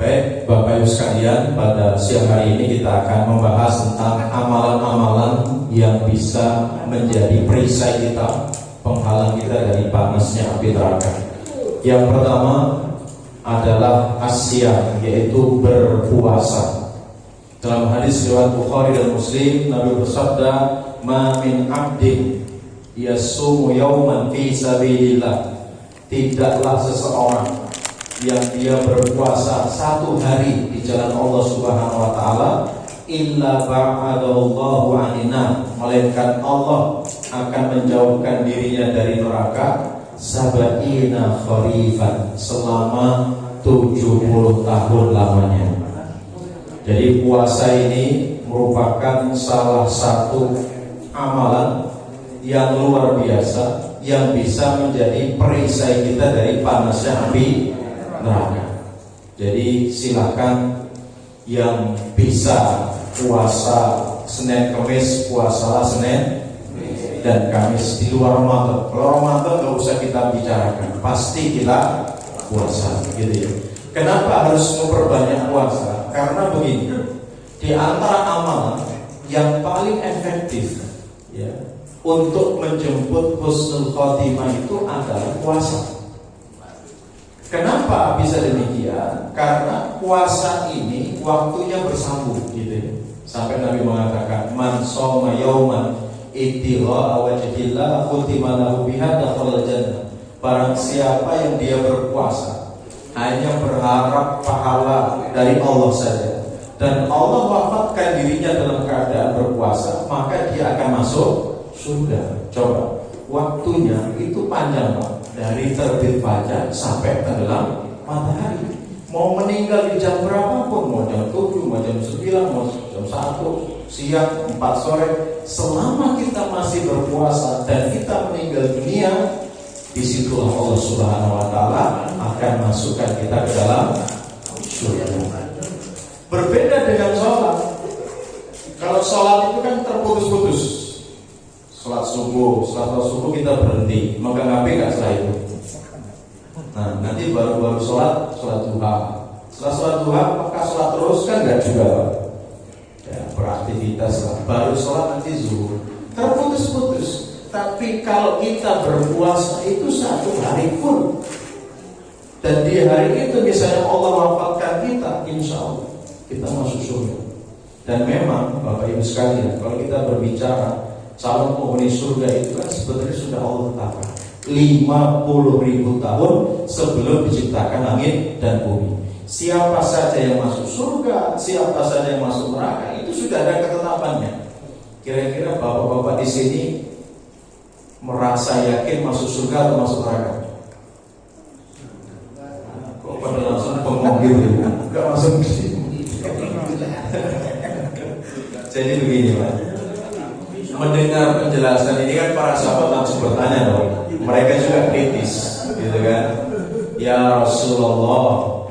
Baik, Bapak Ibu sekalian, pada siang hari ini kita akan membahas tentang amalan-amalan yang bisa menjadi perisai kita, penghalang kita dari panasnya api neraka. Yang pertama adalah asyam, yaitu berpuasa. Dalam hadis riwayat Bukhari dan Muslim, Nabi bersabda, "Ma min 'abdin yasumu yawman fi sabilillah." Tidaklah seseorang yang dia berpuasa satu hari di jalan Allah Subhanahu wa taala illa ba'adallahu 'anina, melainkan Allah akan menjauhkan dirinya dari neraka sab'ina kharifan, selama 70 tahun lamanya. Jadi puasa ini merupakan salah satu amalan yang luar biasa yang bisa menjadi perisai kita dari panasnya api neraka. Jadi silakan yang bisa puasa Senin Kamis, puasalah Senin dan Kamis di luar Ramadan. Kalau Ramadan nggak usah kita bicarakan, pasti kita puasa, gitu ya. Kenapa harus memperbanyak puasa? Karena begini, di antara amalan yang paling efektif ya untuk menjemput husnul khotimah itu adalah puasa. Kenapa bisa demikian? Karena puasa ini waktunya bersambung, gitu ya. Sampai Nabi mengatakan, "Man shoma yauman ibtigha'a wajhillah khutima lahu biha dakhala jannah." Barang siapa yang dia berpuasa hanya berharap pahala dari Allah saja, dan Allah wafatkan dirinya dalam keadaan berpuasa, maka dia akan masuk surga. Coba, waktunya itu panjang, Pak. Dari terbit fajar sampai tenggelam matahari. Mau meninggal di jam berapapun, mau jam 7, mau jam 9, mau jam 1, siang, 4 sore, selama kita masih berpuasa dan kita meninggal dunia, disitulah Allah Subhanahu wa taala akan masukkan kita ke dalam surga. Berbeda dengan sholat. Kalau sholat itu kan terputus-putus. Sholat subuh kita berhenti, megang HP nggak setelah itu. Nah, nanti baru sholat duha. Setelah sholat duha, apakah sholat terus? Kan nggak juga, Pak. Ya, beraktivitas lah. Baru sholat nanti zuhur. Terputus-putus. Tapi kalau kita berpuasa itu satu hari pun, dan di hari itu misalnya Allah wafatkan kita, insya Allah kita masuk surga. Dan memang Bapak Ibu sekalian, kalau kita berbicara calon penghuni surga itu kan sebenarnya sudah Allah tetapkan 50.000 tahun sebelum diciptakan langit dan bumi. Siapa saja yang masuk surga, siapa saja yang masuk neraka, itu sudah ada ketetapannya. Kira-kira bapak-bapak di sini merasa yakin masuk surga atau masuk neraka? Kok pada langsung bengong gitu? Enggak masuk di sini. Jadi begini, Pak. Mendengar penjelasan ini kan para sahabat langsung bertanya dong. Mereka juga kritis, gitu kan? Ya Rasulullah,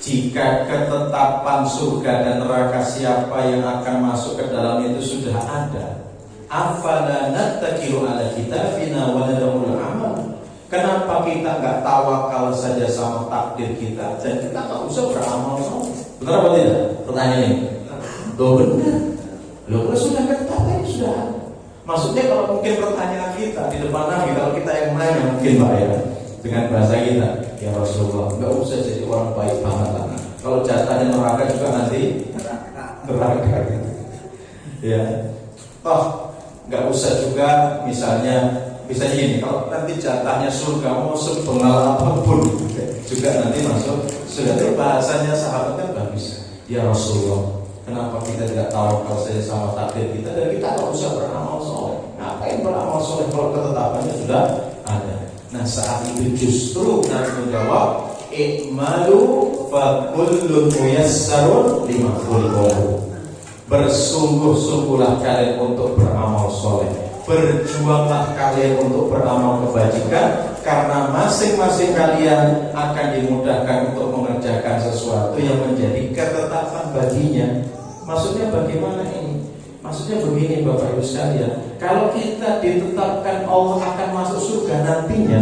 jika ketetapan surga dan neraka siapa yang akan masuk ke dalam itu sudah ada, afala nattakilu ala kitabina wa nadamul amal? Kenapa kita nggak tawakal saja sama takdir kita dan kita nggak usah beramal soleh? Benar apa tidak? Pertanyaan ini. Tuh benar. Loh, kalau sudah ketetapan sudah ada. Maksudnya kalau mungkin pertanyaan kita di depan Nabi, kalau kita yang nanya mungkin Pak ya, dengan bahasa kita, ya Rasulullah, nggak usah jadi orang baik banget lah. Kalau jatahnya neraka juga nanti neraka gitu. Ya, toh nggak usah juga misalnya gini, kalau nanti jatahnya surga mau sebengal apapun juga nanti masuk. Sudah itu bahasanya sahabatnya bagus. Ya Rasulullah, kenapa kita tidak tahu kalau saya sama takdir kita dan kita nggak usah beramal soleh? Ngapain beramal soleh kalau ketetapannya sudah ada? Nah, saat itu justru Nabi menjawab, "I'malu fa kullun muyassarun lima khuliqa." Bersungguh-sungguhlah kalian untuk beramal soleh, berjuanglah kalian untuk beramal kebajikan, karena masing-masing kalian akan dimudahkan untuk mengerjakan sesuatu yang menjadi ketetapan baginya. Maksudnya bagaimana ini? Maksudnya begini Bapak Ibu sekalian, kalau kita ditetapkan Allah akan masuk surga nantinya,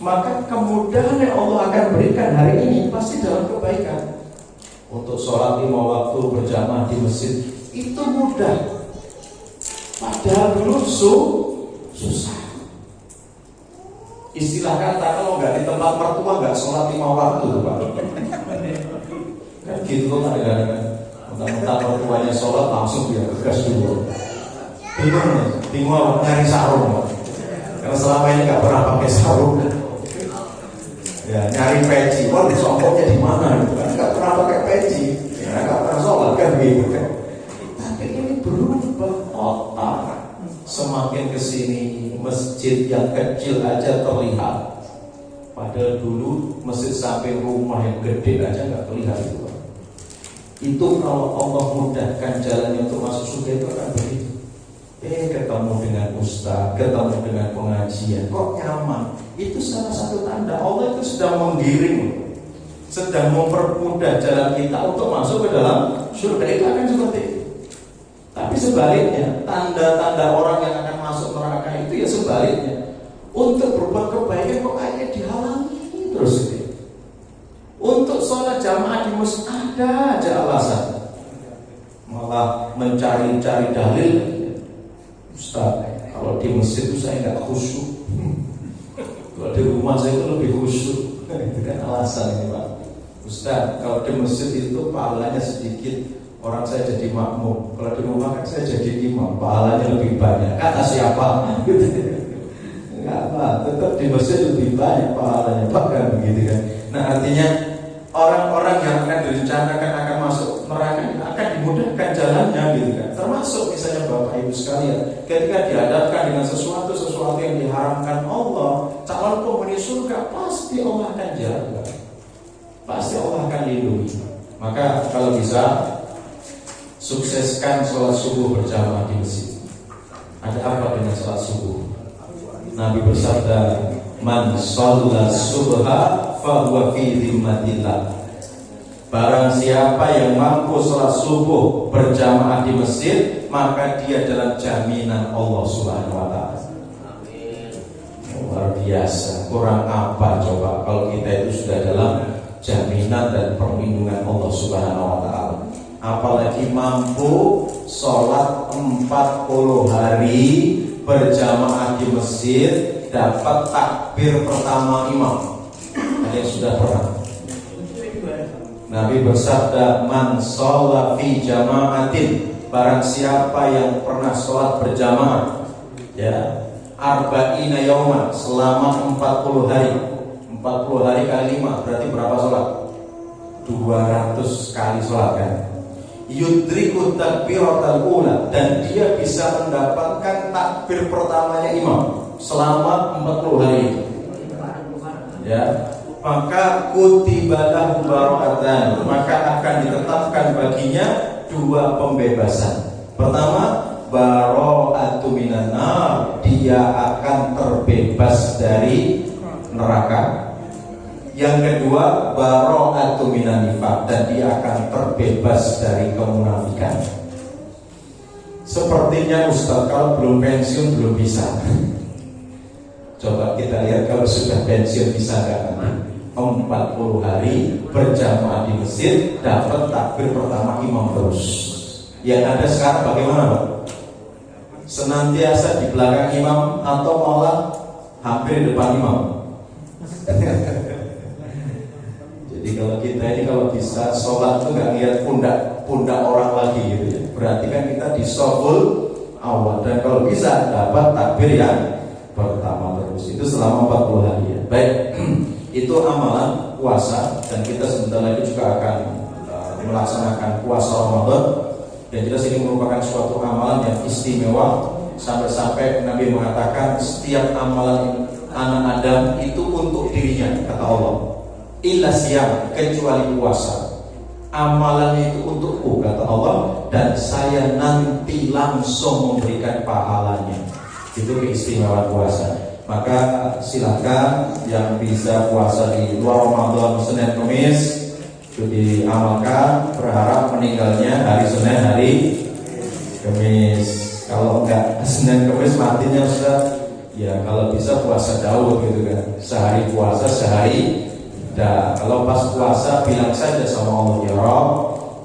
maka kemudahan yang Allah akan berikan hari ini pasti dalam kebaikan. untuk sholat 5 waktu berjamaah di masjid itu mudah. Padahal dulu susah. Istilah kata kalau nggak di tempat mertua nggak sholat 5 waktu, Pak. Kan gitu kan kadang-kadang. Mentang-mentang mertuanya sholat langsung dia gegas dulu. Bingung nyari sarung, Pak. Karena selama ini nggak pernah pakai sarung. Ya, nyari peci, wah disongkoknya di mana? Kan nggak pernah pakai peci, ya nggak pernah sholat kan begitu kan. Tapi ini berubah total. Semakin kesini masjid yang kecil aja terlihat. Padahal dulu masjid samping rumah yang gede aja nggak terlihat itu. Itu kalau Allah mudahkan jalannya untuk masuk surga itu akan begitu. Ketemu dengan ustaz, ketemu dengan pengajian, kok nyaman. Itu salah satu tanda Allah itu sedang menggiring, sedang mempermudah jalan kita untuk masuk ke dalam surga. Itu akan seperti itu. Tapi sebaliknya, tanda-tanda orang yang akan masuk neraka itu ya sebaliknya. Untuk berbuat kebaikan kok kayaknya dihalangi terus gitu. Untuk sholat jamaah di masjid ada aja alasan, malah mencari-cari dalil. Ustaz, kalau di masjid itu saya nggak khusyuk. Kalau di rumah saya itu lebih khusyuk. Itu kan alasan ini, Pak. Ustaz, kalau di masjid itu pahalanya sedikit, orang saya jadi makmum. Kalau di rumah kan saya jadi imam, pahalanya lebih banyak. Kata siapa? Enggak apa, tetap di masjid lebih banyak pahalanya, Pak, kan begitu kan. Nah, artinya orang-orang yang akan direncanakan akan masuk neraka akan dimudahkan jalannya gitu kan. Termasuk misalnya Bapak Ibu sekalian, ketika dihadapkan dengan sesuatu yang diharamkan Allah, calon penghuni surga pasti Allah akan jaga, pasti Allah akan lindungi. Maka kalau bisa sukseskan sholat subuh berjamaah di masjid. Ada apa dengan sholat subuh? Nabi bersabda, man shalla subha fahuwa fi dhimmatillah. Barang siapa yang mampu sholat subuh berjamaah di masjid, maka dia dalam jaminan Allah Subhanahu wa ta'ala. Luar biasa. Kurang apa coba kalau kita itu sudah dalam jaminan dan perlindungan Allah Subhanahu wa ta'ala. Apalagi mampu sholat 40 hari berjamaah di masjid, dapat takbir pertama imam. Ada yang sudah pernah? Nabi bersabda, man sholat fi jama'atin, barang siapa yang pernah sholat berjamaah, ya, arba'ina yauman, selama 40 hari. 40 hari kali 5 berarti berapa sholat? 200 kali sholat kan. Yudriku takbiratul ula, dan dia bisa mendapatkan takbir pertamanya imam selama 40 hari itu. Ya, maka kutibalah barakatan, maka akan ditetapkan baginya 2 pembebasan. Pertama, bara'atu minan nar, dia akan terbebas dari neraka. Yang kedua, bara'atu minan nifaq, dan dia akan terbebas dari kemunafikan. Sepertinya Ustaz kalau belum pensiun belum bisa. Coba kita lihat kalau sudah pensiun bisa nggak? 40 hari berjamaah di masjid, dapat takbir pertama imam terus. Yang ada sekarang bagaimana, Pak? Senantiasa di belakang imam atau malah hampir di depan imam? Jadi kalau kita ini kalau bisa sholat itu nggak lihat pundak orang lagi gitu ya. Berarti kan kita di shoful awal, dan kalau bisa dapat takbir yang pertama terus. Itu selama 40 hari ya. Baik. Itu amalan puasa, dan kita sebentar lagi juga akan melaksanakan puasa Ramadan. Dan jelas ini merupakan suatu amalan yang istimewa, sampai-sampai Nabi mengatakan setiap amalan anak Adam itu untuk dirinya, kata Allah. Illa siyam, kecuali puasa. Amalannya itu untukku, kata Allah, dan saya nanti langsung memberikan pahalanya. Itu keistimewaan puasa. Maka silakan yang bisa puasa di luar Ramadan Senin Kamis itu diamalkan, berharap meninggalnya hari Senin hari Kamis. Kalau enggak Senin Kamis matinya sudah, ya kalau bisa puasa jauh gitu kan, sehari puasa sehari Nah, kalau pas puasa bilang saja sama Allah, ya Rob,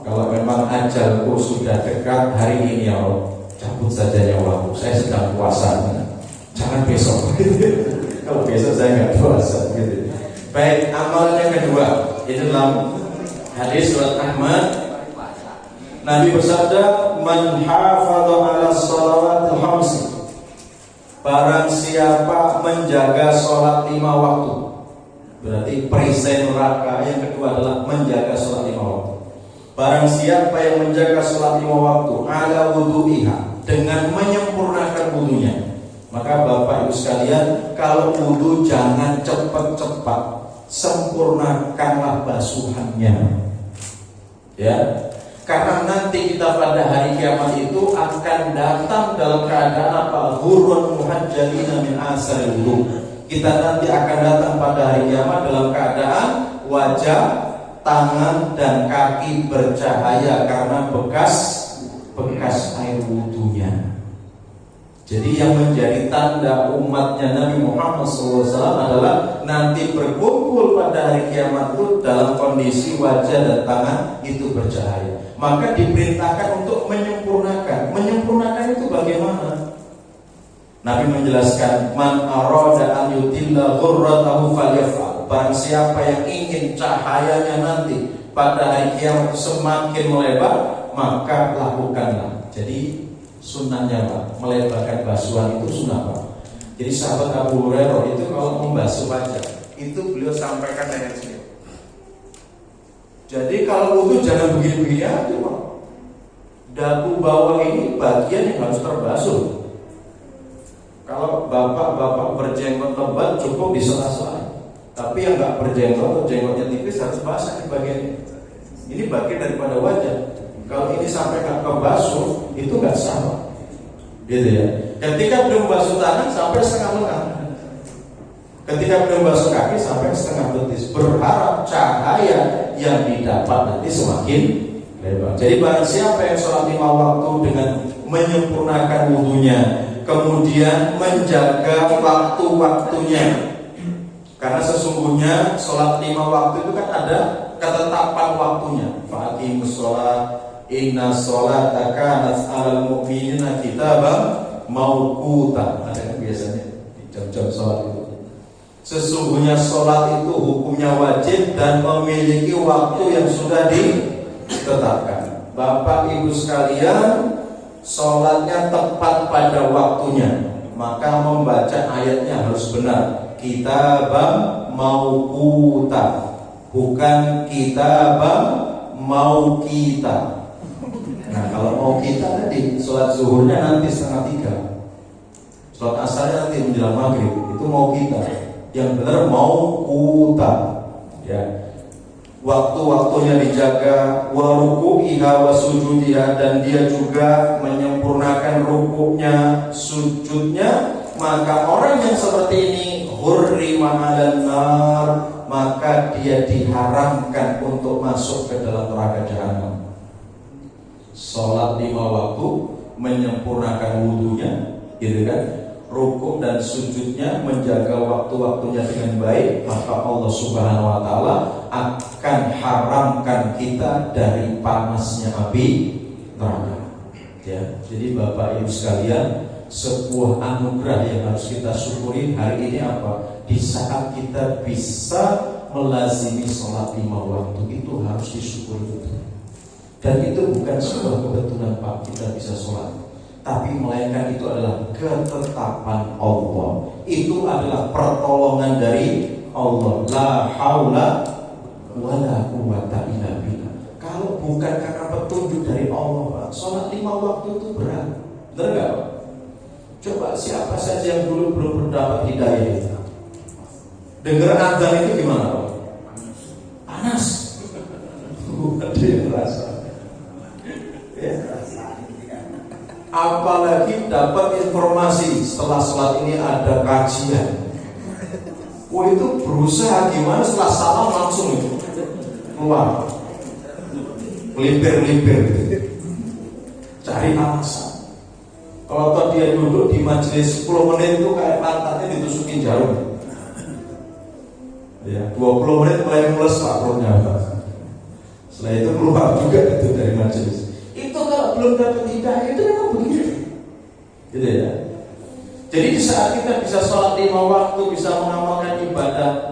kalau memang ajalku sudah dekat hari ini ya Rob, cabut saja nyawaku, saya sedang puasa. Jangan besok. Kalau besok saya nggak puasa gitu. Baik, amalan yang kedua, itu dalam hadis surat Ahmad, Nabi bersabda, "Man hafadha 'ala shalawatil khamsi." Barang siapa menjaga sholat 5 waktu. Berarti perisai neraka yang kedua adalah menjaga sholat 5 waktu. Barang siapa yang menjaga sholat 5 waktu ala wudu'iha, dengan menyempurnakan wudunya. Maka Bapak Ibu sekalian, kalau wudu jangan cepat-cepat, sempurnakanlah basuhannya. Ya. Karena nanti kita pada hari kiamat itu akan datang dalam keadaan apa? Ghurrun muhajjalina min asari wudu. Kita nanti akan datang pada hari kiamat dalam keadaan wajah, tangan dan kaki bercahaya karena bekas air wudunya. Jadi yang menjadi tanda umatnya Nabi Muhammad SAW adalah nanti berkumpul pada hari kiamat itu dalam kondisi wajah dan tangan itu bercahaya. Maka diperintahkan untuk menyempurnakan. Menyempurnakan itu bagaimana? Nabi menjelaskan, man arada an yutilla ghurratahu falyaf'al. Barang siapa yang ingin cahayanya nanti pada hari kiamat semakin melebar, maka lakukanlah. Jadi sunnahnya Pak, melebarkan basuhan itu sunnah Pak. Jadi sahabat Abu Hurairah itu kalau membasuh wajah, itu beliau sampaikan dengan sini. Jadi kalau wudu jangan begini-begini aja Pak. Dagu bawah ini bagian yang harus terbasuh. Kalau bapak-bapak berjenggot tebal cukup di sela-sela. Tapi yang nggak berjenggot atau jenggotnya tipis harus basah di bagian ini. Ini bagian daripada wajah. Kalau ini sampai nggak kebasuh, itu nggak sama, gitu ya. Ketika belum basuh tangan sampai setengah lengan, ketika belum basuh kaki sampai setengah betis. Berharap cahaya yang didapat nanti semakin lebar. Jadi barang siapa yang sholat 5 waktu dengan menyempurnakan wudunya, kemudian menjaga waktu-waktunya. Karena sesungguhnya sholat 5 waktu itu kan ada ketetapan waktunya. Faqimus sholat inna sholata kanat 'alal mu'minina kitaban mauquta. Ada kan biasanya di jam-jam sholat itu. Sesungguhnya sholat itu hukumnya wajib dan memiliki waktu yang sudah ditetapkan. Bapak Ibu sekalian, sholatnya tepat pada waktunya, maka membaca ayatnya harus benar. Kitaban mauquta, bukan kitaban mau kita. Nah kalau mau kita tadi sholat zuhurnya nanti 2:30, sholat asarnya nanti menjelang maghrib, itu mau kita. Yang benar mau kuta, ya. Waktu-waktunya dijaga, wa ruku'iha wa sujudiha, dan dia juga menyempurnakan rukuknya, sujudnya. Maka orang yang seperti ini hurrima 'alan nar, maka dia diharamkan untuk masuk ke dalam neraka jahanam. Sholat 5 waktu, menyempurnakan wudunya, gitu kan? Rukuk dan sujudnya, menjaga waktu-waktunya dengan baik, maka Allah Subhanahu wa Ta'ala akan haramkan kita dari panasnya api neraka. Ya, jadi Bapak Ibu sekalian, sebuah anugerah yang harus kita syukuri hari ini apa? Di saat kita bisa melazimi sholat 5 waktu, itu harus disyukuri betul. Dan itu bukan sebuah kebetulan Pak kita bisa sholat, tapi melainkan itu adalah ketetapan Allah. Itu adalah pertolongan dari Allah. La haula wala quwwata illa billah. Kalau bukan karena petunjuk dari Allah Pak, sholat 5 waktu itu berat. Benar gak Pak? Coba siapa saja yang dulu belum mendapat hidayah itu, dengar adzan itu gimana Pak? Panas. Ada yang rasa. Ya. Apalagi dapat informasi setelah sholat ini ada kajian. Wah itu berusaha gimana setelah salam langsung itu keluar, melipir-melipir, cari alasan. Kalau toh dia duduk di majelis 10 menit itu kayak pantatnya ditusukin jarum. Ya, 20 menit mulai mulus Pak perutnya Pak. Setelah itu keluar juga itu dari majelis. Itu kalau belum dapat hidayah itu memang begitu. Gitu ya. Jadi di saat kita bisa sholat 5 waktu, bisa mengamalkan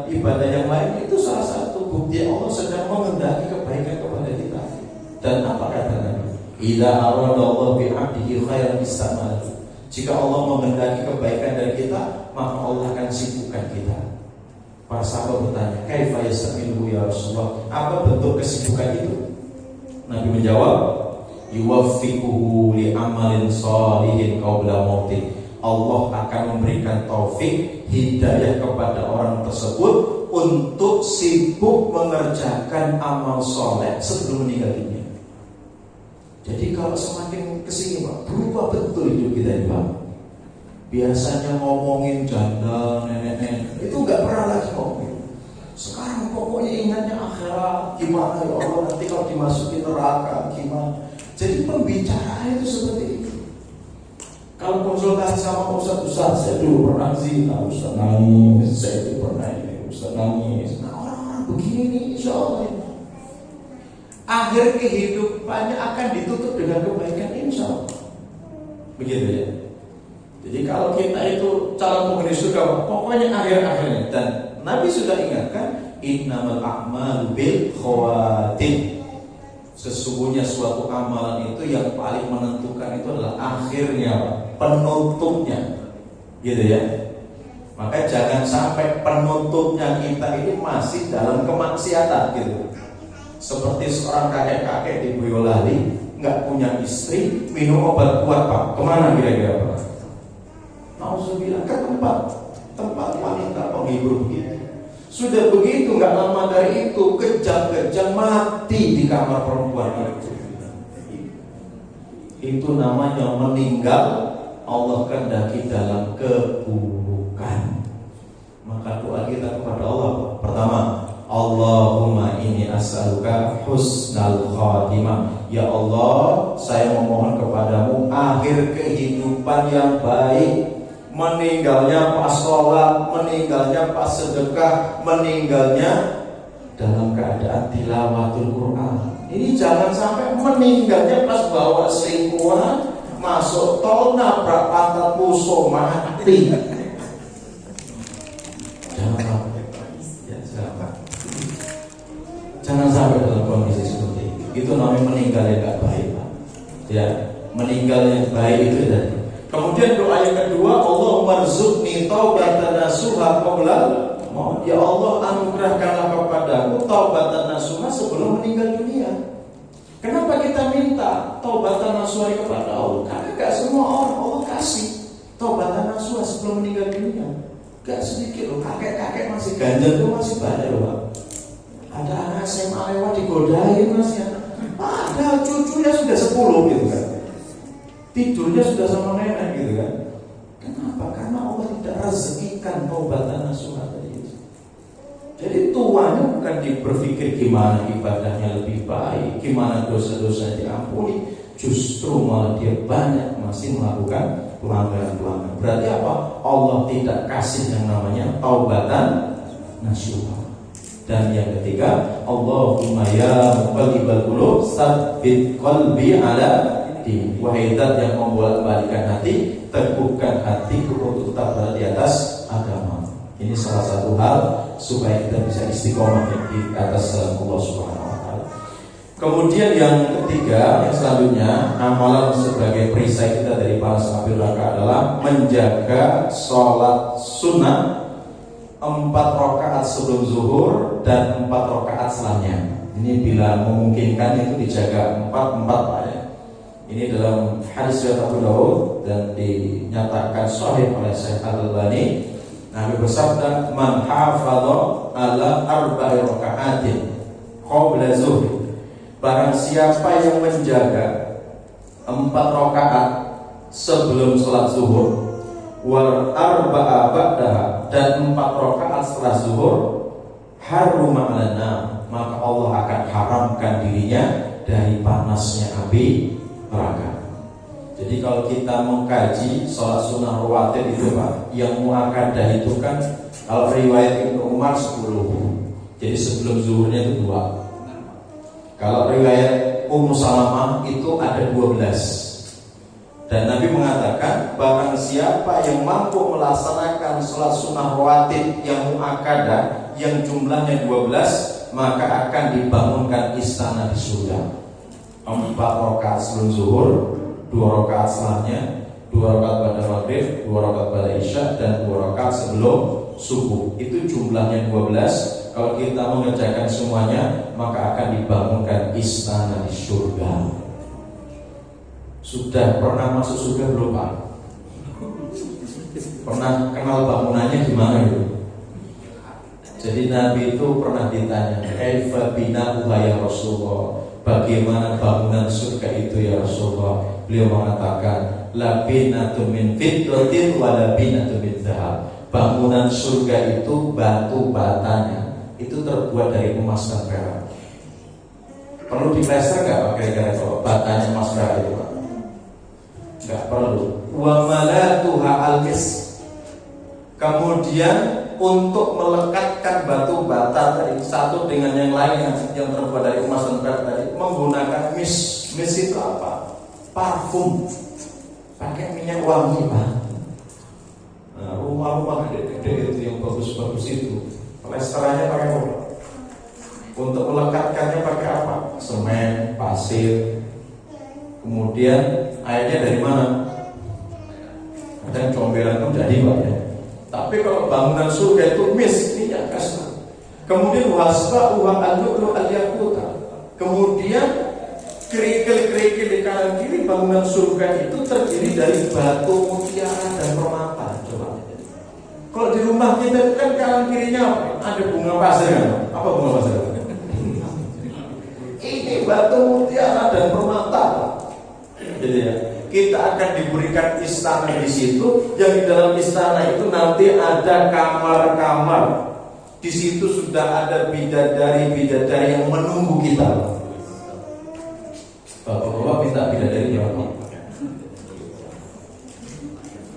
ibadah yang lain, itu salah satu bukti Allah sedang menghendaki kebaikan kepada kita. Dan apa kata Nabi? Idza aradallahu bi'abdihi khairan istamalahu. Jika Allah menghendaki kebaikan dari kita, maka Allah akan sibukkan kita. Para sahabat bertanya, kaifa yastamilu ya Rasulullah? Apa bentuk kesibukan itu? Nabi menjawab, yuwaffiquhu li amalin shalihin qabla mautih. Allah akan memberikan taufik hidayah kepada orang tersebut untuk sibuk mengerjakan amal soleh sebelum meninggal dunia. Jadi kalau semakin kesini Pak, berubah betul hidup kita ini Pak. Biasanya ngomongin janda, nenek-nenek, itu nggak pernah lagi ngomongin. Sekarang pokoknya ingatnya akhirat, gimana ya Allah nanti kalau dimasukin neraka, gimana. Jadi pembicaraan itu seperti itu. Kalau konsultasi sama Ustaz, saya dulu pernah zina, Ustaz nangis, saya itu pernah ini, Ustaz nangis. Nah orang-orang begini nih, insya Allah ini. Akhir kehidupannya akan ditutup dengan kebaikan, insya Allah. Begitu ya. Jadi kalau kita itu calon penghuni surga, pokoknya akhir-akhirnya. Dan Nabi sudah ingatkan, innamal a'malu bil khawatim. Sesungguhnya suatu amalan itu yang paling menentukan itu adalah akhirnya, penutupnya, gitu ya. Maka jangan sampai penutupnya kita ini masih dalam kemaksiatan, gitu. Seperti seorang kakek-kakek di Boyolali, nggak punya istri, minum obat kuat Pak. Kemana kira-kira Pak? Nauzubillah, ke tempat wanita penghibur begitu. Sudah begitu, nggak lama dari itu kejang-kejang mati di kamar perempuan itu. Itu namanya meninggal Allah kehendaki dalam keburukan. Maka doa kita kepada Allah, pertama, Allahumma inni as'aluka husnal khatimah. Ya Allah, saya memohon kepadamu akhir kehidupan yang baik. Meninggalnya pas sholat, meninggalnya pas sedekah, meninggalnya dalam keadaan tilawatul Quran. Ini jangan sampai meninggalnya pas bawa selingkuhan, masuk tol, nabrak pantat musuh, mati. Jangan sampai dalam kondisi seperti itu. Itu namanya meninggal yang gak baik Pak. Ya, meninggal yang baik itu tadi. Kemudian doa yang kedua, Allahumma rzuqni taubatan nasuha qabla maut. Ya Allah, anugerahkanlah kepadaku taubatan nasuha sebelum meninggal dunia. Kenapa kita minta taubatan nasuha kepada Allah? Karena gak semua orang Allah kasih taubatan nasuha sebelum meninggal dunia. Gak sedikit loh, kakek-kakek masih ganjel itu masih banyak loh Pak. Ada anak SMA lewat digodain masih ada cucunya sudah 10 gitu kan. Tidurnya sudah sama nenek gitu kan. Kenapa? Karena Allah tidak rezekikan taubatan nasuha tadi itu. Jadi tuanya bukan berpikir gimana ibadahnya lebih baik, gimana dosa-dosa diampuni, justru malah dia banyak masih melakukan pelanggaran-pelanggaran. Berarti apa? Allah tidak kasih yang namanya taubatan nasuha. Dan yang ketiga, Allahumma ya muqallibal qulub tsabbit qalbi ala dinik. Wahai Zat yang membolak-balikan hati, teguhkan hatiku untuk tetap berada di atas agama. Ini salah satu hal supaya kita bisa istiqomah di atas Allah Subhanahu wa taala. Kemudian yang ketiga, yang selanjutnya, amalan sebagai perisai kita dari para sahabat neraka adalah menjaga sholat sunnah 4 rakaat sebelum zuhur dan 4 rakaat setelahnya. Ini bila memungkinkan itu dijaga 4 Pak ya. Ini dalam hadis riwayat Abu Daud dan dinyatakan sahih oleh Syekh Al-Albani. Nabi bersabda, "Man hafadha ala 4 raka'atin qabla zuhur." Barang siapa yang menjaga 4 rakaat sebelum salat zuhur, wal arba'a ba'daha, dan 4 rakaat setelah zuhur, haruma 'alanna, maka Allah akan haramkan dirinya dari panasnya api neraka. Jadi kalau kita mengkaji sholat sunnah rawatib itu Pak, yang muakkadah itu kan Kalau riwayat Ibnu Umar 10. Jadi sebelum zuhurnya itu 2. Kalau riwayat Ummu Salamah itu ada 12. Dan Nabi mengatakan barang siapa yang mampu melaksanakan sholat sunnah rawatib yang muakkadah yang jumlahnya 12, maka akan dibangunkan istana di surga. 4 rakaat sebelum zuhur, 2 rakaat setelahnya, 2 rakaat pada maghrib, 2 rakaat pada isya, dan 2 rakaat sebelum subuh. Itu jumlahnya 12. Kalau kita mengerjakan semuanya, maka akan dibangunkan istana di surga. Sudah pernah masuk surga belum Pak? Pernah kenal bangunannya gimana itu? Jadi Nabi itu pernah ditanya, "Kaifa bina'uha ya Rasulullah?" Bagaimana bangunan surga itu ya Rasulullah? Beliau mengatakan, "La binatun min fiddatin wa la binatun min dzahab." Bangunan surga itu batu batanya itu terbuat dari emas dan perak. Perlu diplester nggak Pak kira-kira kalau batanya emas perak itu Pak? Nggak perlu. Wa malatuha al-mis. Kemudian untuk melekatkan batu bata tadi satu dengan yang lain yang terbuat dari emas dan perak tadi menggunakan mis. Mis itu apa? Parfum. Pakai minyak wangi Pak. Nah, rumah-rumah gede-gede itu yang bagus-bagus itu plesterannya pakai apa? Untuk melekatkannya pakai apa? Semen, pasir. Kemudian airnya dari mana? Kadang comberan pun jadi Pak ya. Tapi kalau bangunan surga itu minyak kasar. Kemudian wasfa uang al-lu'lu al-yaquta. Kemudian kerikil-kerikil di kanan kiri bangunan surga itu terdiri dari batu mutiara dan permata. Coba. Kalau di rumah kita kan kanan kirinya apa? Ada bunga pasir kan? Apa bunga pasir? Ini batu mutiara dan permata. Jadi ya, kita akan diberikan istana di situ. Yang di dalam istana itu nanti ada kamar-kamar. Di situ sudah ada bidadari-bidadari yang menunggu kita. Bapak-bapak minta bidadari ya Pak.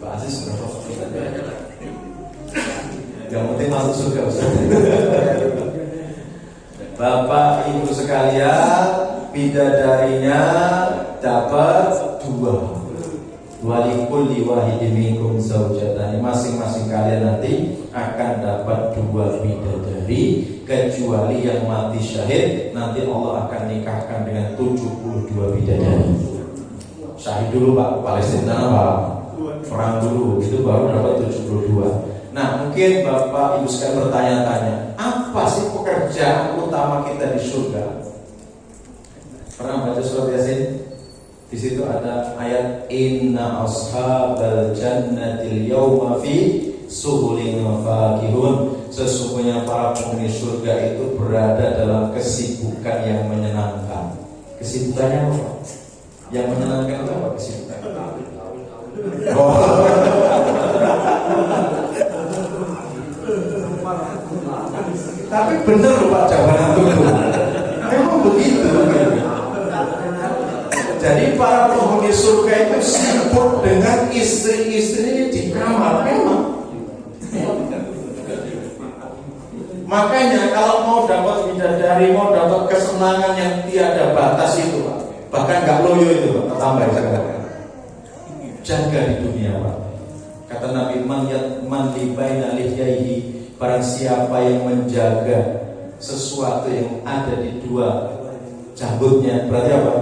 Pak Aziz berapa bidadari? Yang penting masuk surga Ustaz. Bapak Ibu sekalian, bidadarinya dapat 2. Walikulli wahidin minkum zaujatani. Masing-masing kalian nanti akan dapat 2 bidadari, kecuali yang mati syahid nanti Allah akan nikahkan dengan 72 bidadari. Syahid dulu Pak, Palestina Pak, perang dulu, itu baru dapat 72. Nah mungkin Bapak Ibu sekalian bertanya-tanya, apa sih pekerjaan utama kita di surga? Pernah baca surat Yasin? Di situ ada ayat inna ashabal jannatil yawma fi suhulin fakihun. Sesungguhnya para penghuni surga itu berada dalam kesibukan yang menyenangkan. Kesibukannya apa? Yang menyenangkan itu apa kesibukan? Oh. Tapi benar loh Pak jawaban itu. Memang begitu. Jadi para penghuni surga itu sibuk dengan istri-istri di kamar memang. Makanya kalau mau dapat bidadari, mau dapat kesenangan yang tiada batas itu Pak, bahkan nggak loyo itu Pak, tambah sekarang. Jaga di dunia Pak. Kata Nabi, man li baina lihyaihi, barang siapa yang menjaga sesuatu yang ada di 2 janggutnya, berarti apa?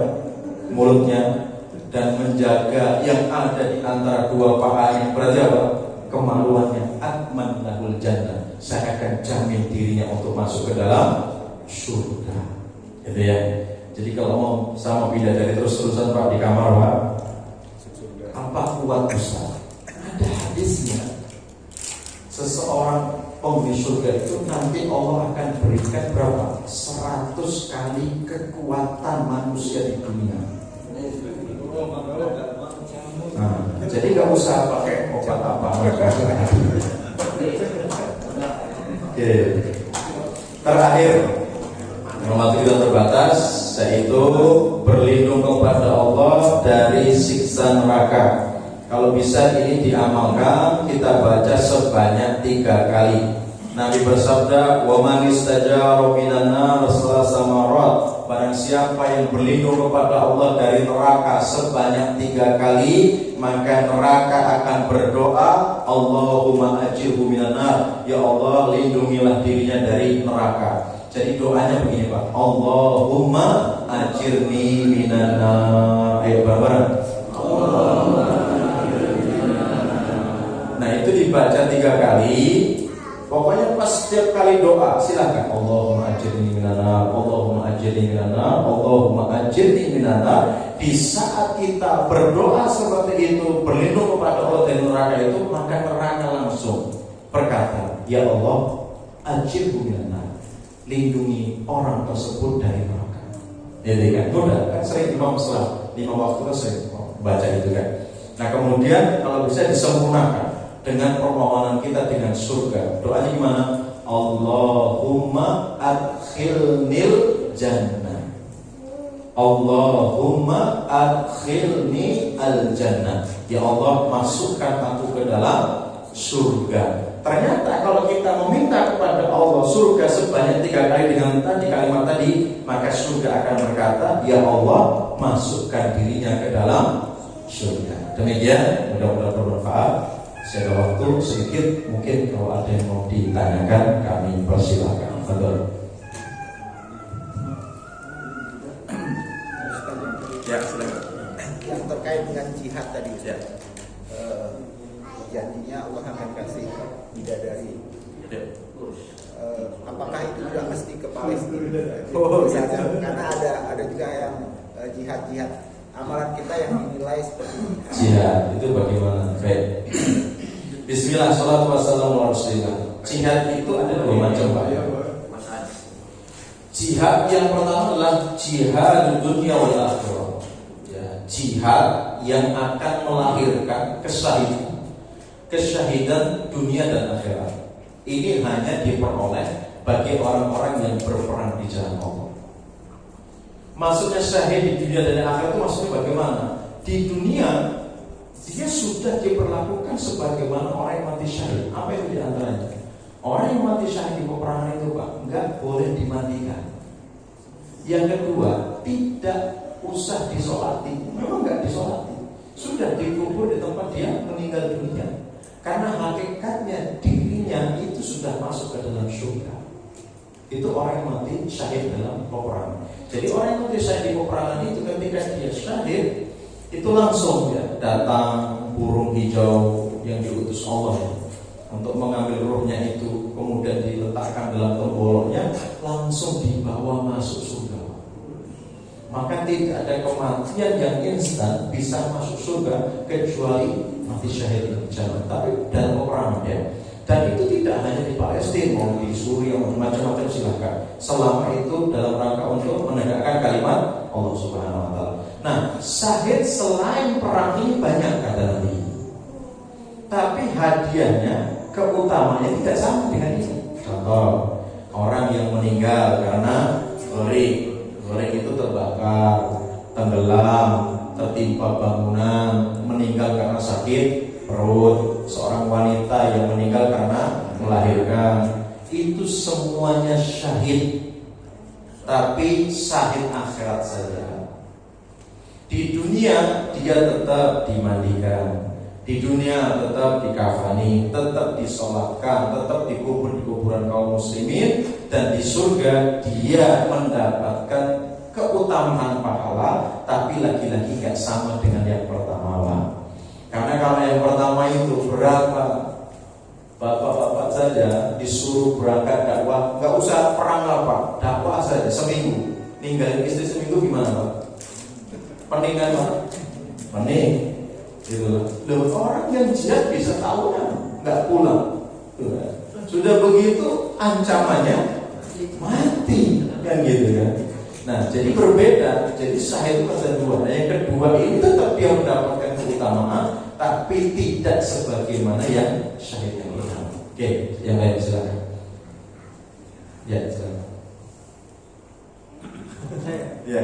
Mulutnya, dan menjaga yang ada di antara 2 pahanya, berarti apa? Kemaluannya. Atman lahul jannah, saya akan jamin dirinya untuk masuk ke dalam surga. Gitu ya. Jadi kalau mau sama bidadari terus-terusan Pak di kamar Pak, apa kuat Ustaz? Ada hadisnya. Seseorang penghuni surga itu nanti Allah akan berikan berapa? 100 kali kekuatan manusia di dunia. Nah, jadi nggak usah pakai obat apa. Oke. Terakhir, waktu kita terbatas, yaitu berlindung kepada Allah dari siksa neraka. Kalau bisa ini diamalkan, kita baca sebanyak 3 kali. Nabi bersabda, "Wa man istajara minan nar salasa marat." Barang siapa yang berlindung kepada Allah dari neraka sebanyak 3 kali, maka neraka akan berdoa, "Allahumma ajirhu minan nar." Ya Allah, lindungilah dirinya dari neraka. Jadi doanya begini Pak, "Allahumma ajirni minan nar." Ayo bareng-bareng. Nah itu dibaca 3 kali. Pokoknya pas setiap kali doa silakan, Allahumma ajirni minan nar, Allahumma ajirni minan nar, Allahumma ajirni minan nar. Di saat kita berdoa seperti itu, berlindung kepada Allah dari neraka itu, maka neraka langsung berkata, "Ya Allah, ajirhu minan nar." Lindungi orang tersebut dari neraka. Jadi kan mudah kan, sering imam sholat 5 waktu kan sering baca itu kan. Nah kemudian kalau bisa disempurnakan dengan permohonan kita dengan surga. Doanya gimana? Allahumma adkhilnil jannah. Allahumma adkhilni al jannah. Ya Allah, masukkan aku ke dalam surga. Ternyata kalau kita meminta kepada Allah surga sebanyak 3 kali dengan tadi kalimat tadi, maka surga akan berkata, "Ya Allah, masukkan dirinya ke dalam surga." Demikian, mudah-mudahan bermanfaat. Saya ada waktu sedikit, mungkin kalau ada yang mau ditanyakan kami persilakan. Betul. Ya, silakan. Yang terkait dengan jihad tadi, ya. Janjinya Allah akan kasih bidadari. Ya. Apakah itu juga mesti ke Palestina? Oh, karena ada juga yang jihad amalan kita yang dinilai seperti jihad itu bagaimana? Baik. Bismillah, salatu wassalamu ala rasulillah. Jihad itu ada 2 macam Pak. Jihad yang pertama adalah jihad dunia wal akhirah. Ya, jihad yang akan melahirkan kesyahidan dunia dan akhirat. Ini hanya diperoleh bagi orang-orang yang berperang di jalan Allah. Maksudnya syahid di dunia dan akhirat itu maksudnya bagaimana? Di dunia dia sudah diperlakukan sebagaimana orang yang mati syahid. Apa itu diantaranya? Orang yang mati syahid di peperangan itu Pak, nggak boleh dimatikan. Yang kedua, tidak usah disolati. Memang nggak disolati, sudah dikubur di tempat dia meninggal dunia. Karena hakikatnya dirinya itu sudah masuk ke dalam surga. Itu orang yang mati syahid dalam peperangan. Jadi orang yang mati syahid di peperangan itu ketika dia syahid, itu langsung ya datang burung hijau yang diutus Allah ya, untuk mengambil ruhnya itu, kemudian diletakkan dalam temboloknya, langsung dibawa masuk surga. Maka tidak ada kematian yang instan bisa masuk surga kecuali mati syahid di jalan, tapi dalam peperangan ya. Dan itu tidak hanya di Palestina, mau di Suriah, macam-macam silahkan. Selama itu dalam rangka untuk menegakkan kalimat Allah Subhanahu Wa Taala. Nah, syahid selain perang ini banyak kata Nabi. Tapi hadiahnya, keutamanya tidak sama dengan ini. Contoh, orang yang meninggal karena goreng itu terbakar, tenggelam, tertimpa bangunan, meninggal karena sakit perut, seorang wanita yang meninggal karena melahirkan, itu semuanya syahid. Tapi syahid akhirat saja. Di dunia dia tetap dimandikan, di dunia tetap dikafani, tetap disolatkan, tetap dikubur di kuburan kaum muslimin, dan di surga dia mendapatkan keutamaan pahala, tapi lagi-lagi gak sama dengan yang pertama Pak. Karena kalau yang pertama itu berapa bapak-bapak saja disuruh berangkat dakwah, gak usah perang apa, dakwah saja seminggu, ninggalin istri seminggu gimana Pak? Pening kan Pak? Pening gitu. Loh, orang yang jihad bisa tahunan nggak pulang. Sudah begitu ancamannya mati kan gitu kan. Nah jadi berbeda. Jadi syahid itu ada 2. Nah, yang kedua ini tetap dia mendapatkan keutamaan, tapi tidak sebagaimana yang syahid yang pertama. Oke, yang lain silakan. Ya silakan. Saya Ya.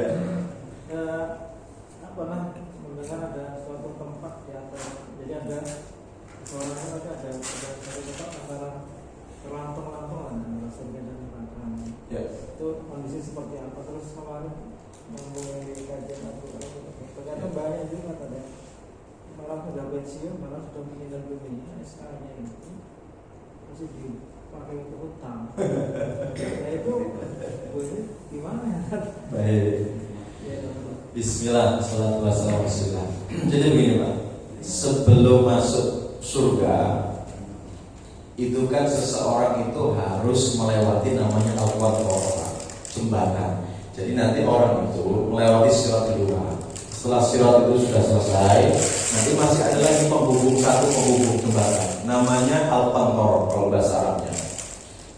pernah mendengar ada suatu tempat di antara, jadi ada suaranya tapi ada satu tempat antara terlantung-lantungan antara surga dan neraka. Ya. Itu kondisi seperti apa? Terus kemarin memulai kajian ternyata banyak juga ada malah sudah pensiun, malah sudah meninggal dunia, SK-nya itu masih dipakai untuk hutang. Nah itu gimana ya? Baik. Bismillah, salatu wassalamu ala Rasulillah. Jadi begini Pak, sebelum masuk surga itu kan seseorang itu harus melewati namanya al-qantarah, jembatan. Jadi nanti orang itu melewati sirat kedua. Setelah sirat itu sudah selesai, nanti masih ada lagi penghubung jembatan, namanya al-qantarah kalau bahasa Arabnya.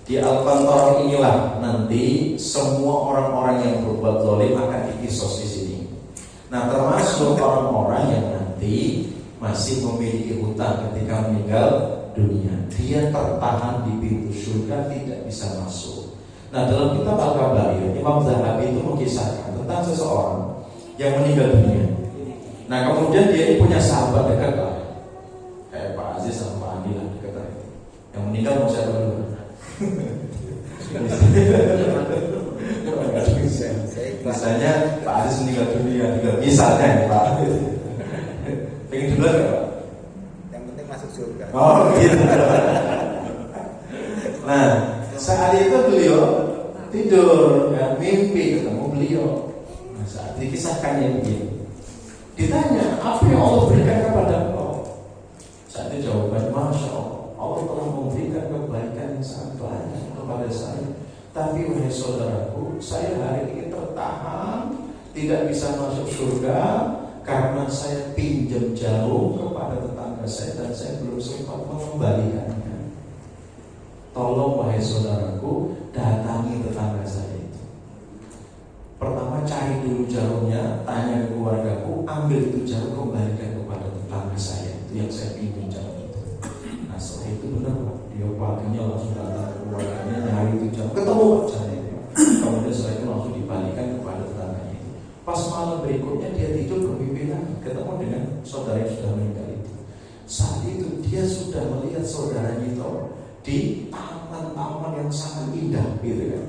Di al-qantarah inilah nanti semua orang-orang yang berbuat zalim akan dikisos di sini. Nah, termasuk orang-orang yang nanti masih memiliki hutang ketika meninggal dunia, dia tertahan di pintu surga, tidak bisa masuk. Nah, dalam kitab Al-Kabair, Imam Zahabi itu mengisahkan tentang seseorang yang meninggal dunia. Nah, kemudian dia ini punya sahabat dekat lah, kayak Pak Aziz sama Pak Andi lah dekat lah. Yang meninggal mau siapa dulu? Misalnya Pak Aziz meninggal dunia, misalnya ya Pak. Pengen duluan nggak Pak? Yang penting masuk surga. Oh gitu. Nah, saat itu beliau tidur, ya, mimpi ketemu beliau. Nah, saat dikisahkannya begini, ditanya apa yang Allah berikan kepada engkau? Saat itu jawaban, Masya Allah telah memberikan kebaikan yang sangat banyak kepada saya. Tapi wahai saudaraku, saya hari ini tertahan, tidak bisa masuk surga karena saya pinjam jarum kepada tetangga saya dan saya belum sempat mengembalikannya. Tolong wahai saudaraku, datangi tetangga saya itu. Pertama cari dulu jarumnya, tanya ke keluargaku, ambil itu jarum, kembalikan kepada tetangga saya itu yang saya pinjam jarum itu. Nah setelah itu benar Pak, dia paginya langsung datang ke keluarganya, nyari itu jarum, ketemu jarum itu. Kemudian setelah itu langsung dibalikan kepada tetangganya itu. Pas malam berikutnya dia tidur bermimpi lagi, ketemu dengan saudara yang sudah meninggal itu. Saat itu dia sudah melihat saudaranya itu di taman-taman yang sangat indah, gitu kan.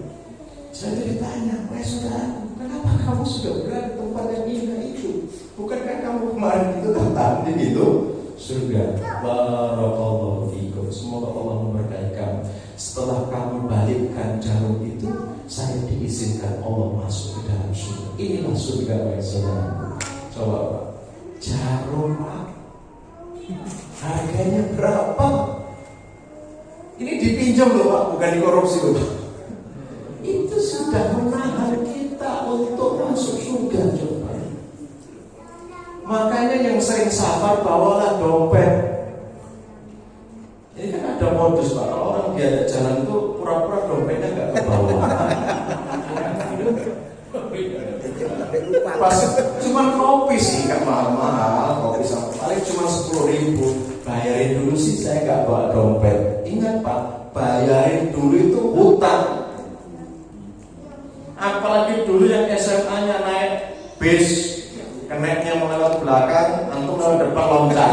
Saya ditanya, wahai saudaraku, kenapa kamu sudah berada di tempat yang indah itu? Bukankah kamu kemarin itu datang di itu surga? Barakallahu fikum. Semoga Allah memberkahi kamu. Setelah kamu balikkan jarum itu, saya diizinkan Allah masuk ke dalam surga. Inilah surga wahai saudaraku. Coba Pak, jarum Pak, harganya berapa? Ini dipinjam loh Pak, bukan dikorupsi loh Pak. Itu sudah menahan kita untuk masuk surga coba. Makanya yang sering safar bawalah dompet. Ini kan ada modus Pak, kalau orang diajak jalan itu pura-pura dompetnya nggak ke bawah. Pas cuma kopi sih nggak mahal-mahal, kopi sama paling cuma 10.000. Bayarin dulu sih, saya nggak bawa dompet. Ingat Pak, bayarin dulu itu hutang. Apalagi dulu yang SMA-nya naik bis, keneknya melewat belakang, antum lewat depan loncat.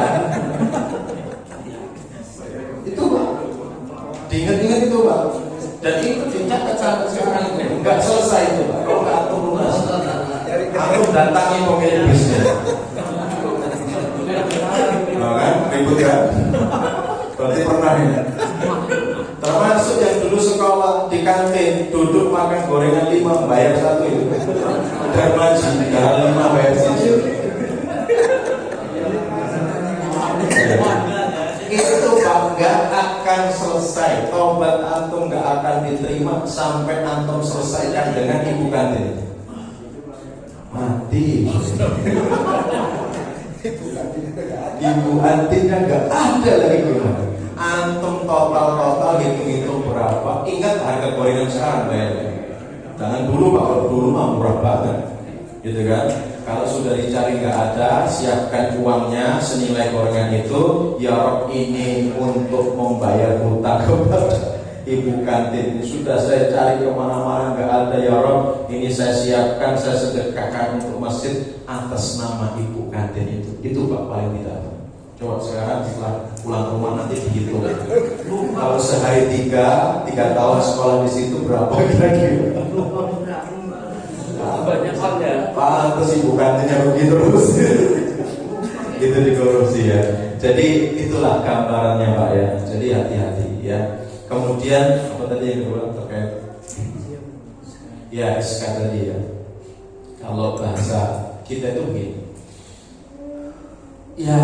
Itu Pak, diingat-ingat itu Pak. Dan itu dicatat sekarang ini, nggak selesai itu Pak. Kalau nggak antum lunas, antum datangi pemilik bisnya. Nah, kan, ribut kan? Berarti pernah ya. Termasuk yang dulu sekolah di kantin, duduk makan gorengan 5 bayar 1 itu. Darmaji 5 bayar 1. Itu Pak nggak akan selesai. Tobat antum nggak akan diterima sampai antum selesaikan dengan ibu kantin. Mati. Ibu kantinnya nggak ada lagi gimana. Antum total hitung-hitung berapa. Ingat harga gorengan sekarang bayarnya. Jangan dulu Pak, kalau dulu mah murah banget, gitu kan. Kalau sudah dicari nggak ada, siapkan uangnya senilai gorengan itu. Ya Rob, ini untuk membayar hutang kepada ibu kantin sudah saya cari kemana-mana nggak ada ya Rob. Ini saya siapkan, saya sedekahkan untuk masjid atas nama ibu kantin itu Pak paling tidak. Coba sekarang setelah pulang rumah nanti begitu. Kalau sehari tiga tahun sekolah di situ berapa kira-kira? Banyak saja. Pantes ibu kantinnya begitu terus. Itu dikorupsi ya. Jadi itulah gambarannya Pak ya. Jadi hati-hati ya. Kemudian apa tadi yang kedua terkait ya SK tadi ya. Kalau bahasa kita itu begini. Ya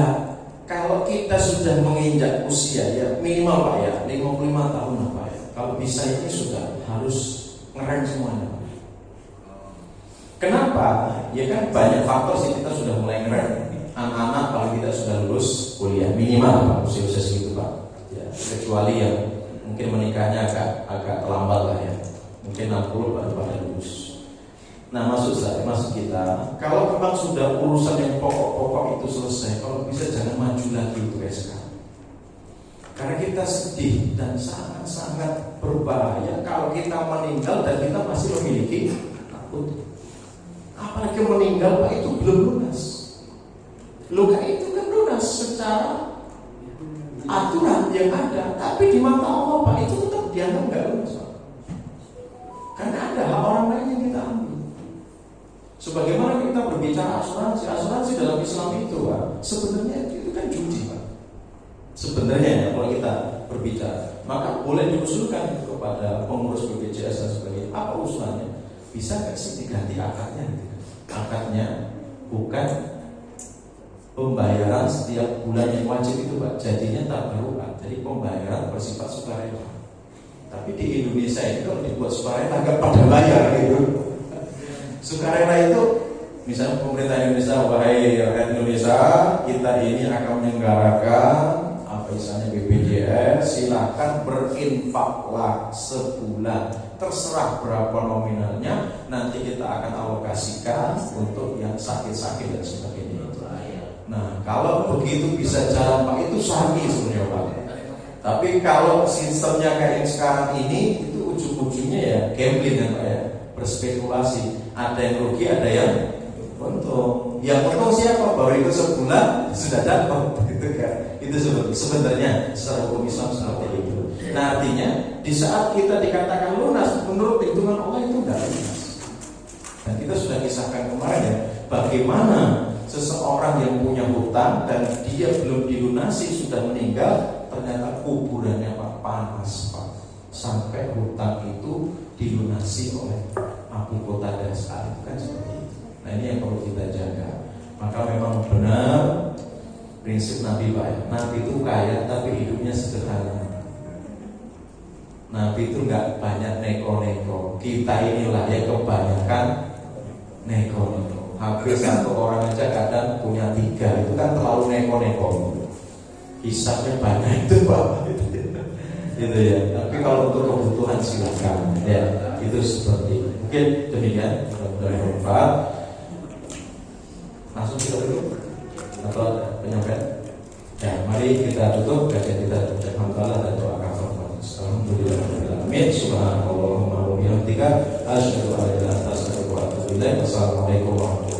kalau kita sudah menginjak usia ya minimal Pak ya 55 tahun Pak ya. Kalau bisa ini sudah harus ngeren semuanya Pak. Kenapa? Ya kan banyak faktor sih kita sudah mulai ngeren. Anak-anak paling tidak sudah lulus kuliah minimal Pak usia segitu Pak. Ya, kecuali yang mungkin menikahnya agak terlambat lah ya. Mungkin 60 baru pada lulus. Nah maksud kita kalau memang sudah urusan yang pokok-pokok itu selesai, kalau bisa jangan maju lagi itu SK. Karena kita sedih dan sangat-sangat berbahaya kalau kita meninggal dan kita masih memiliki takut. Apalagi meninggal Pak itu belum lunas. Luka itu kan lunas secara aturan yang ada, tapi di mata Allah Pak itu tetap dianggap nggak lunas Pak. Karena ada hak orang lain yang kita ambil. Sebagaimana kita berbicara asuransi dalam Islam itu Pak, sebenarnya itu kan judi Pak. Sebenarnya kalau kita berbicara, maka boleh diusulkan kepada pengurus BPJS dan sebagainya. Apa usulannya? Bisa nggak sih diganti akadnya? Akadnya bukan pembayaran setiap bulan yang wajib itu Pak, jadinya tabarrukan. Jadi pembayaran bersifat sukarela. Tapi di Indonesia ini kalau dibuat sukarela agak pada bayar gitu. Sukarela itu misalnya pemerintah Indonesia, wahai rakyat Indonesia, kita ini akan menyelenggarakan apa misalnya BPJS, silakan berinfaklah sebulan, terserah berapa nominalnya, nanti kita akan alokasikan untuk yang sakit-sakit dan sebagainya. Nah kalau begitu bisa jalan Pak, itu sahih sebenarnya Pak. Tapi kalau sistemnya kayak yang sekarang ini, itu ujung-ujungnya ya gambling kan Pak ya, berspekulasi. Ada yang rugi, ada yang untung. Yang untung siapa? Baru itu sebulan sudah dapat, gitu kan? Itu sebenarnya secara hukum Islam seperti itu. Nah artinya di saat kita dikatakan lunas, menurut hitungan Allah itu tidak lunas. Dan kita sudah kisahkan kemarin ya, bagaimana seseorang yang punya hutang dan dia belum dilunasi sudah meninggal, ternyata kuburannya Pak panas Pak, sampai hutang itu dilunasi oleh Abu Qatadah saat itu kan seperti itu. Nah ini yang perlu kita jaga. Maka memang benar prinsip Nabi Pak ya. Nabi itu kaya tapi hidupnya sederhana. Nabi itu nggak banyak neko-neko. Kita inilah yang kebanyakan neko-neko. Hampir satu orang aja kadang punya 3, itu kan terlalu neko-neko. Hisabnya banyak itu Pak. Gitu ya. Tapi kalau untuk kebutuhan silakan ya. Itu seperti itu. Mungkin demikian. Mudah-mudahan bermanfaat. Langsung kita dulu atau penyampaian. Ya, mari kita tutup kajian kita dengan hamdalah dan doa kafaraah. Alhamdulillahirobbilalamin. Subhanallahumma wa bihamdika asyhadu an la ilaha illa anta astaghfiruka wa atubu ilaik. Wassalamualaikum warahmatullahi wabarakatuh.